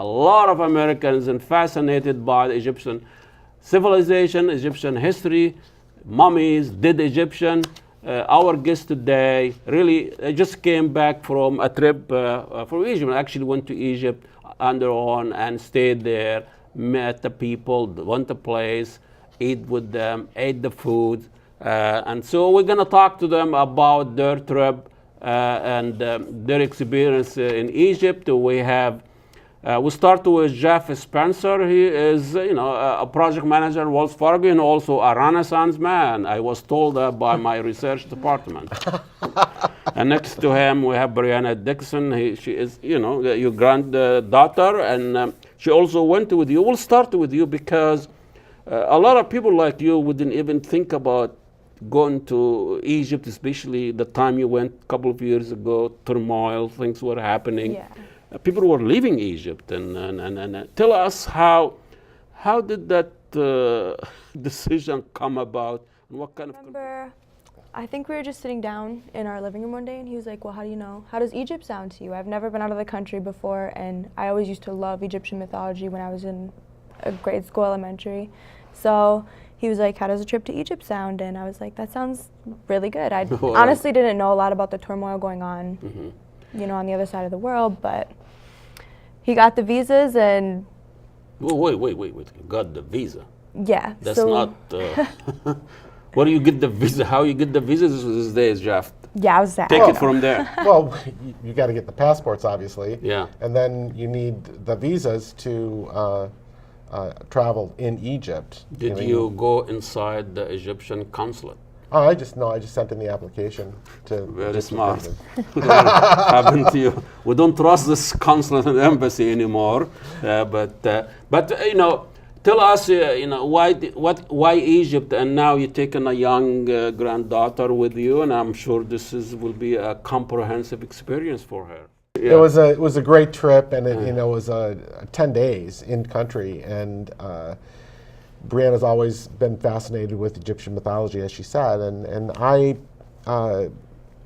a lot of Americans and fascinated by the Egyptian civilization, Egyptian history, mummies, dead Egyptian. Our guest today really just came back from a trip from Egypt. I actually went to Egypt on their own and stayed there, met the people, went to place, ate with them, ate the food. And so we're going to talk to them about their trip and their experience in Egypt. We start with Jeff Spencer. He is, a project manager at Wells Fargo and also a Renaissance man. I was told that by my research department. And next to him, we have Brianna Dixon. She is, your granddaughter, and she also went with you. We'll start with you because a lot of people like you wouldn't even think about going to Egypt, especially the time you went a couple of years ago. Turmoil, things were happening. Yeah. People were leaving Egypt, and tell us how did that decision come about, and what kind of? I think we were just sitting down in our living room one day, and he was like, "Well, how does Egypt sound to you? I've never been out of the country before, and I always used to love Egyptian mythology when I was in a grade school, elementary." So he was like, "How does a trip to Egypt sound?" And I was like, "That sounds really good." I honestly didn't know a lot about the turmoil going on, on the other side of the world, but he got the visas and... Wait. You got the visa? Yeah. That's not... Where do you get the visa? How you get the visas these days, Jeff? Yeah, I was that. Take it from there. Well, you got to get the passports, obviously. Yeah. And then you need the visas to travel in Egypt. Did you go inside the Egyptian consulate? Oh, I just sent in the application to... Very smart. We don't trust this consulate and embassy anymore. But tell us, why Egypt? And now you're taking a young granddaughter with you, and I'm sure will be a comprehensive experience for her. Yeah. It was a great trip, and it was 10 days in country, and Brianna's always been fascinated with Egyptian mythology, as she said, and I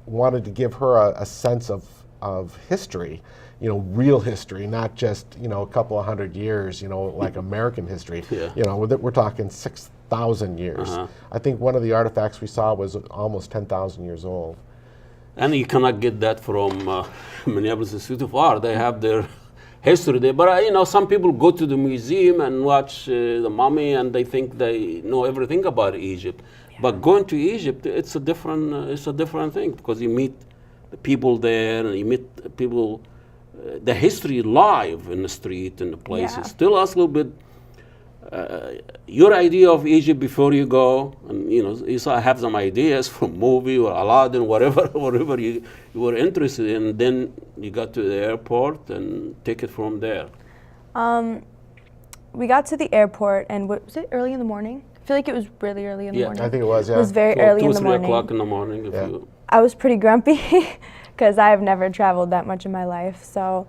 wanted to give her a sense of history, real history, not just a couple of hundred years, like American history. Yeah. We're talking 6,000 years. I think one of the artifacts we saw was almost 10,000 years old. And you cannot get that from Minneapolis Institute of Art. They have their history there. But some people go to the museum and watch the mummy, and they think they know everything about Egypt. Yeah. But going to Egypt, it's a different thing, because you meet the people there, and you meet people, the history live in the street and the places. Yeah. Tell us a little bit your idea of Egypt before you go, and you have some ideas from movie or Aladdin, whatever you were interested in. Then you got to the airport and take it from there. We got to the airport, and was it early in the morning? I feel like it was really early in the morning. I think it was. Yeah, it was very early in the morning. 2 or 3 o'clock in the morning. Yeah. I was pretty grumpy because I've never traveled that much in my life. So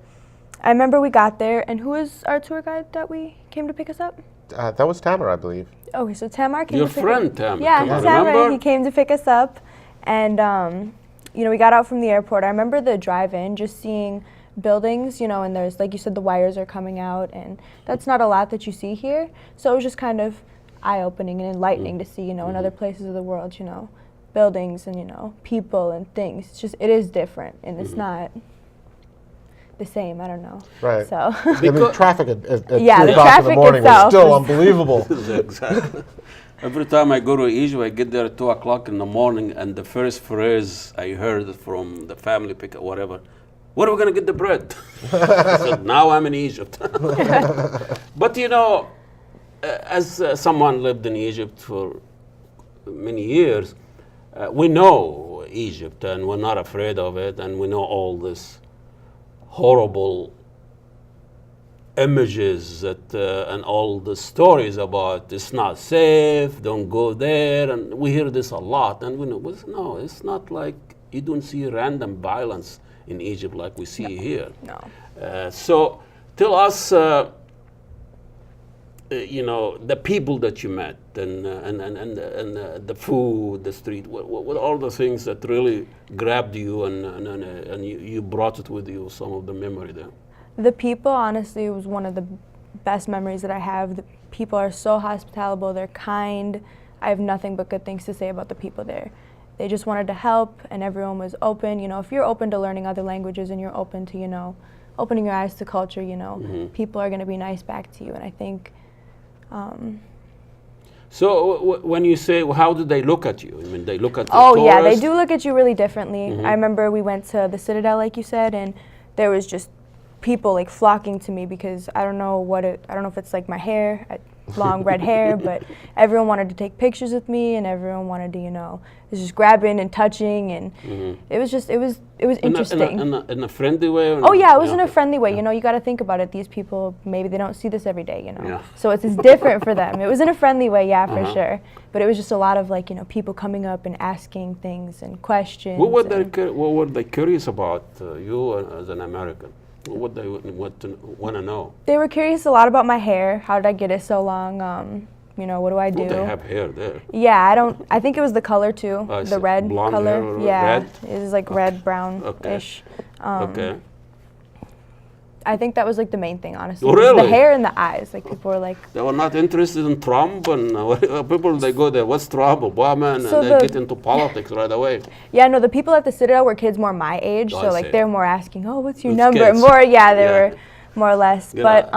I remember we got there, and who was our tour guide that we came to pick us up? That was Tamara, I believe. Okay, so Tamara came Your to pick friend, us up. Tamara. Yeah, Tamara, he came to pick us up. And, we got out from the airport. I remember the drive-in, just seeing buildings, and there's, like you said, the wires are coming out. And that's not a lot that you see here. So it was just kind of eye-opening and enlightening to see, in other places of the world, buildings and, people and things. It is different, and it's not the same. I don't know. Right. So the traffic at 3 the o'clock in the morning was still was unbelievable. Exactly. Every time I go to Egypt, I get there at 2 o'clock in the morning, and the first phrase I heard from the family pickup, whatever, "Where are we going to get the bread?" I said, "Now I'm in Egypt." But as someone lived in Egypt for many years, we know Egypt, and we're not afraid of it, and we know all this horrible images and all the stories about it's not safe, don't go there, and we hear this a lot, and we know, no, it's not like you don't see random violence in Egypt like we see here. No. So tell us, the people that you met, and the food, the street, what all the things that really grabbed you, and you brought it with you, some of the memory there. The people, honestly, was one of the best memories that I have. The people are so hospitable, they're kind. I have nothing but good things to say about the people there. They just wanted to help, and everyone was open. You know, if you're open to learning other languages and you're open to, you know, opening your eyes to culture, you know, people are going to be nice back to you. And I think. So when you say, well, how do they look at you? I mean, they look at the Oh yeah, they tourist? do look at you really differently. I remember we went to the Citadel, like you said, and there was just people like flocking to me because I don't know if it's like my hair, long red hair, but everyone wanted to take pictures with me, and everyone wanted to, you know, it was just grabbing and touching, and it was interesting. In a friendly way? Oh yeah, it was in a friendly way. You know, you got to think about it. These people, maybe they don't see this every day, you know. Yeah. So it's different for them. It was in a friendly way, yeah, for sure. But it was just a lot of like, you know, people coming up and asking things and questions. What were they curious about you as an American? What they want to know? They were curious a lot about my hair. How did I get it so long? You know, what do I do? Well, they have hair there. Yeah, I think it was the color too. The red blonde color. hair or yeah, red? it was like red, brownish. Okay. I think that was like the main thing, honestly. Oh, was really? The hair and the eyes. Like people were like. They were not interested in Trump, and people, they go there, what's Trump, Obama, and So they get into politics right away. Yeah, no, the people at the Citadel were kids more my age, Oh, so I like see. they're more asking, oh, what's your It's number? kids. More, yeah, they Yeah. were more or less. Get But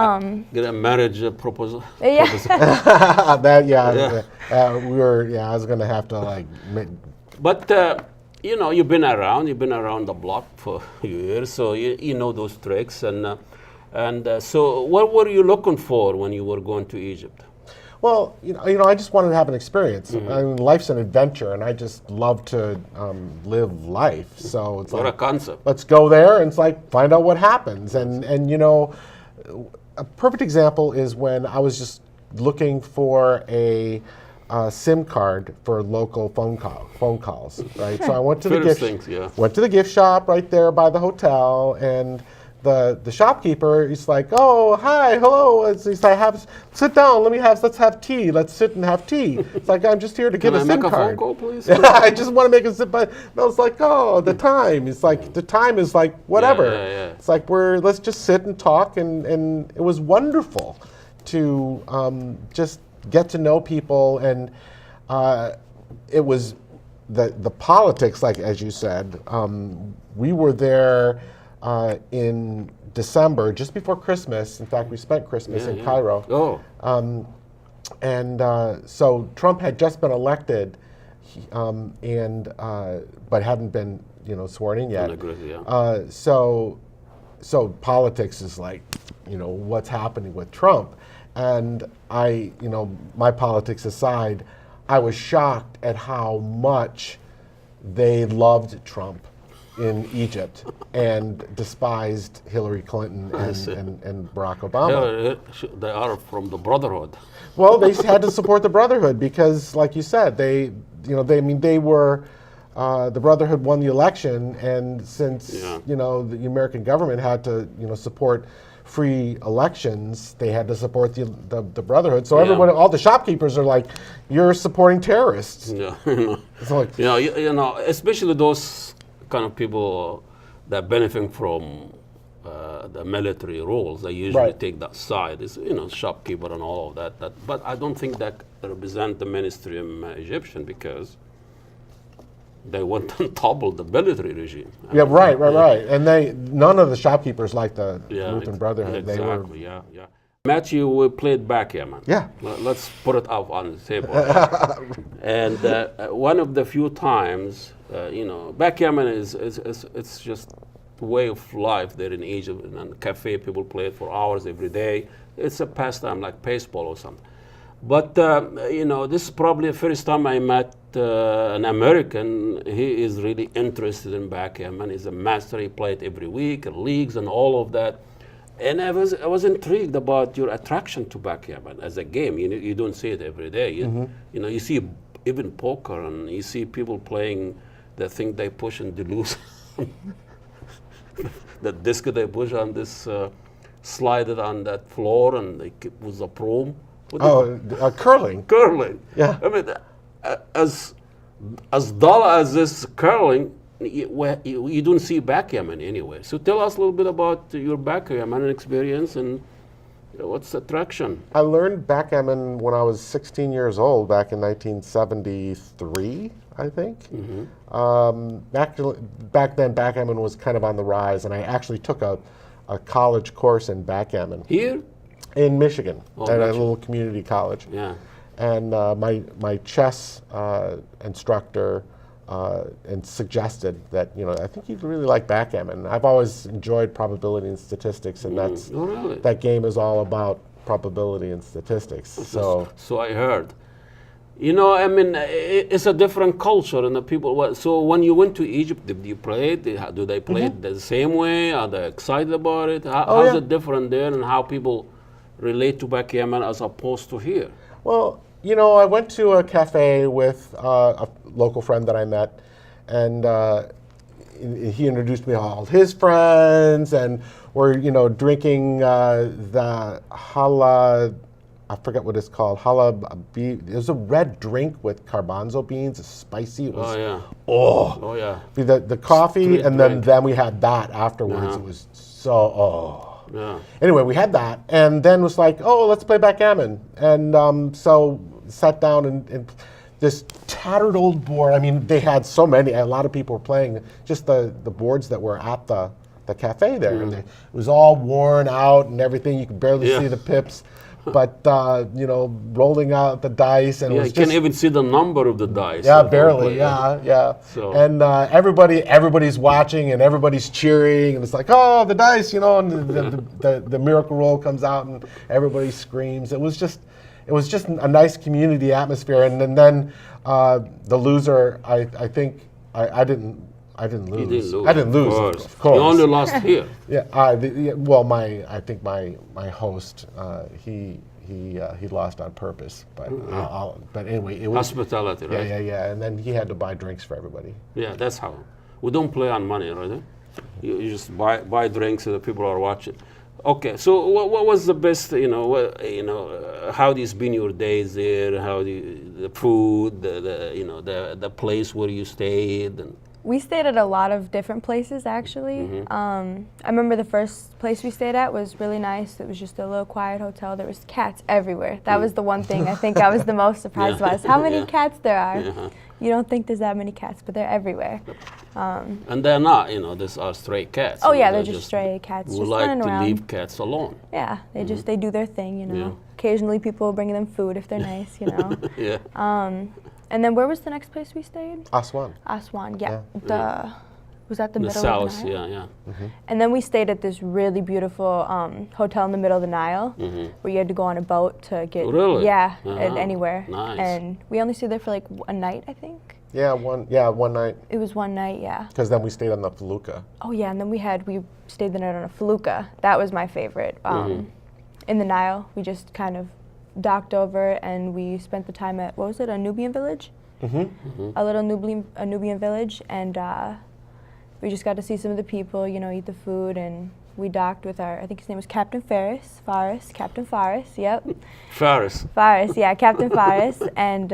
get a marriage proposal. yeah. That I was gonna have to like. But you know, you've been around the block for a few years, so you know those tricks. And so, what were you looking for when you were going to Egypt? Well, you know, I just wanted to have an experience. I mean, life's an adventure, and I just love to live life. So it's What a like, concept! let's go there, and it's like find out what happens. And you know, a perfect example is when I was just looking for a SIM card for local phone calls. Right. So I went to went to the gift shop right there by the hotel, and the shopkeeper, he's like, oh, hi, hello. He's like, sit down, let's have tea. Let's sit and have tea. It's like, I'm just here to get a SIM card. Can I make a phone call, please? I just want to make a SIM card. I was like, oh, the time. It's like, the time is like, whatever. Yeah. It's like, let's just sit and talk. And it was wonderful to just get to know people. And it was the politics, like as you said, we were there in December, just before Christmas. In fact, we spent Christmas in Cairo. Oh. So Trump had just been elected, but hadn't been, you know, sworn in yet. So politics is like, you know, what's happening with Trump, and you know, my politics aside, I was shocked at how much they loved Trump in Egypt and despised Hillary Clinton and Barack Obama. They are from the Brotherhood. Well, they had to support the Brotherhood because, like you said, they were the Brotherhood won the election, and since you know the American government had to, you know, support free elections, they had to support the Brotherhood. So everyone, all the shopkeepers are like, "You're supporting terrorists." Yeah, It's like, you know, especially those kind of people that benefiting from the military roles, they usually take that side. It's, you know, shopkeeper and all of that. But I don't think that represent the mainstream Egyptian, because they want to topple the military regime. yeah, right. And none of the shopkeepers like the Lutheran Brotherhood. Exactly. They were, Matthew, we played backgammon. Yeah. Let's put it up on the table. And one of the few times, you know, backgammon it's just a way of life there in Egypt. And in the cafe, people play it for hours every day. It's a pastime like baseball or something. But, you know, this is probably the first time I met an American. He is really interested in backgammon. He's a master. He played every week, leagues and all of that. And I was intrigued about your attraction to backgammon as a game. You don't see it every day. You know, you see even poker, and you see people playing the thing they push and they lose. The disc they push on this, slide it on that floor, and they keep with a broom. Curling. Curling. Yeah. I mean, as dull as this curling, you don't see backgammon anyway. So tell us a little bit about your backgammon experience and what's the attraction. I learned backgammon when I was 16 years old, back in 1973, I think. Back then, backgammon was kind of on the rise, and I actually took a college course in backgammon. Here? In Michigan, Oh, at a Michigan. little community college. Yeah. And my chess instructor and suggested that, I think you'd really like backgammon. I've always enjoyed probability and statistics, and Oh, really? that game is all about probability and statistics. So I heard. I mean, it's a different culture, and the people. So when you went to Egypt, did you play it? Do they play it the same way? Are they excited about it? How's yeah. it different there, and how people relate to backgammon as opposed to here? Well, I went to a cafe with a local friend that I met, and he introduced me to all his friends, and we're, drinking the challah, I forget what it's called, challah. It was a red drink with garbanzo beans. It's spicy. It was, Oh yeah. The coffee, Street and drink. then we had that afterwards. It was so, Yeah. Anyway, we had that, and then was like, let's play backgammon. And so sat down and this tattered old board. I mean, they had so many. A lot of people were playing just the boards that were at the cafe there. And it was all worn out and everything. You could barely see the pips. But, rolling out the dice. And it Yeah, was you can't just, even see the number of the dice. yeah, that they barely, play. yeah. So- And everybody's watching and everybody's cheering, and it's like, oh, the dice, and the miracle roll comes out and everybody screams. It was just a nice community atmosphere. And then the loser, I think I didn't lose. You didn't lose. I didn't lose, of course. You only lost here. Yeah, I think my host, he lost on purpose, but anyway, it was Hospitality, right? yeah, and then he had to buy drinks for everybody. Yeah, that's how. We don't play on money, right? You just buy drinks so the people are watching. Okay, so what was the best? How these been your days there? How the food, the place where you stayed, and We stayed at a lot of different places, actually. I remember the first place we stayed at was really nice. It was just a little quiet hotel. There was cats everywhere. That was the one thing I think I was the most surprised about, is how many cats there are. You don't think there's that many cats, but they're everywhere. and they're not. These are stray cats. Oh yeah, they're just stray cats, We just like running to around. leave cats alone. Yeah, they do their thing, Yeah. Occasionally people will bring them food if they're nice, Yeah. And then where was the next place we stayed? Aswan. Aswan, yeah. Was that the The middle south, of the Nile? yeah. And then we stayed at this really beautiful hotel in the middle of the Nile, where you had to go on a boat to get Really? yeah, Uh-huh. anywhere. Nice. And we only stayed there for like a night, I think. Yeah, one night, It was one night, yeah. because then we stayed on the Felucca. Oh yeah, and then we stayed the night on a felucca. That was my favorite. In the Nile, we just kind of docked over and we spent the time at, what was it, a Nubian village? A little Nubian village, and we just got to see some of the people, eat the food, and we docked with I think his name was Captain Captain Faris, yep. Faris. Faris, yeah, Captain Faris, and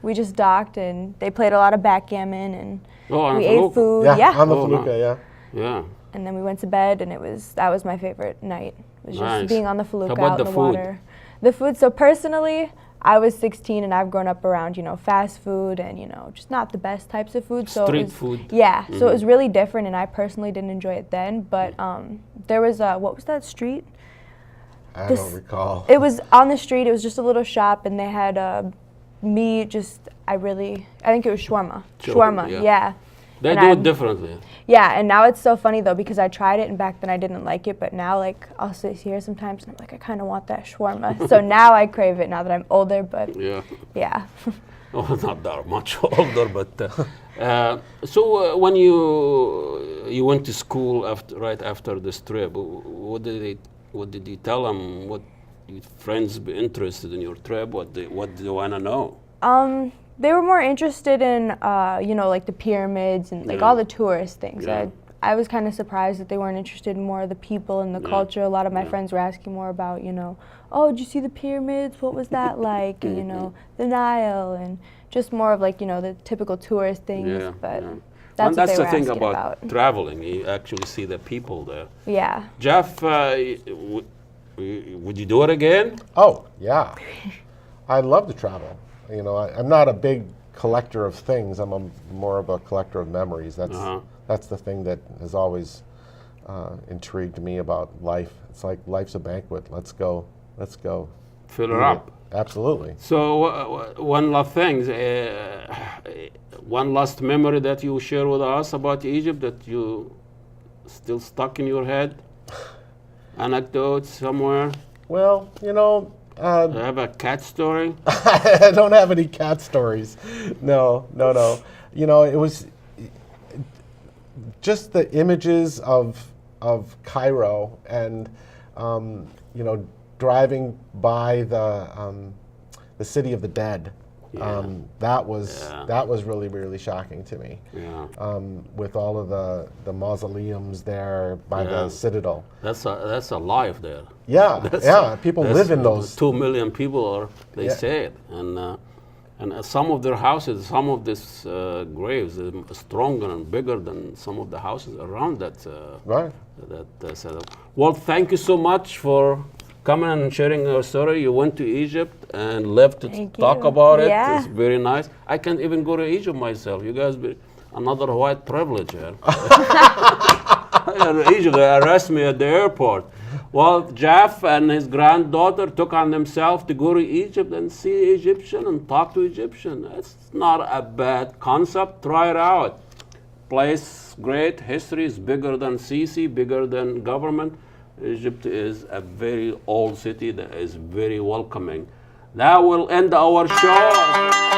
we just docked, and they played a lot of backgammon, and on we a ate felucca. food, Yeah, on the Oh, Felucca, no. yeah. Yeah. and then we went to bed, and that was my favorite night. It was Nice. just being on the felucca How about out in the the food? water. The food. So personally, I was 16 and I've grown up around fast food and just not the best types of food. So Street it was, food. Yeah. So it was really different, and I personally didn't enjoy it then. But there was what was that street? I don't recall. It was on the street. It was just a little shop, and they had meat. I think it was shawarma. Shawarma, yeah. Yeah. They And do I'm- it differently. Yeah, and now it's so funny though, because I tried it and back then I didn't like it, but now I'll sit here sometimes and I'm like, I kind of want that shawarma. So now I crave it now that I'm older, but Yeah. yeah. Oh, not that much older, but so when you went to school right after this trip, what did you tell them? What your friends be interested in your trip? What do you want to know? They were more interested in, like the pyramids and like all the tourist things. Yeah. I was kind of surprised that they weren't interested in more of the people and the culture. A lot of my friends were asking more about, oh, did you see the pyramids? What was that like? And, the Nile, and just more of like, the typical tourist things. Yeah, But yeah. That's and what that's they the were thing asking about traveling. You actually see the people there. Yeah. Jeff, would you do it again? Oh, yeah. I love to travel. You know, I'm not a big collector of things. I'm more of a collector of memories. That's the thing that has always intrigued me about life. It's like life's a banquet. Let's go. Fill her up. Absolutely. So one last thing, one last memory that you share with us about Egypt that you still stuck in your head? Anecdote somewhere? Well, you know, Do you have a cat story? I don't have any cat stories. No. You know, it was just the images of Cairo and you know, driving by the city of the dead. Yeah. That was really shocking to me. Yeah. With all of the mausoleums there by the citadel. That's a life there. Yeah, people live in those. 2 million people, or they say it, and some of their houses, some of these graves, are stronger and bigger than some of the houses around that. Right. That setup. Well, thank you so much for coming and sharing your story. You went to Egypt and lived to talk about it. Yeah. It's very nice. I can't even go to Egypt myself. You guys, another white privilege here. Egypt, they arrest me at the airport. Well, Jeff and his granddaughter took on themselves to go to Egypt and see Egyptian and talk to Egyptian. It's not a bad concept. Try it out. Place great. History is bigger than Sisi, bigger than government. Egypt is a very old city that is very welcoming. That will end our show.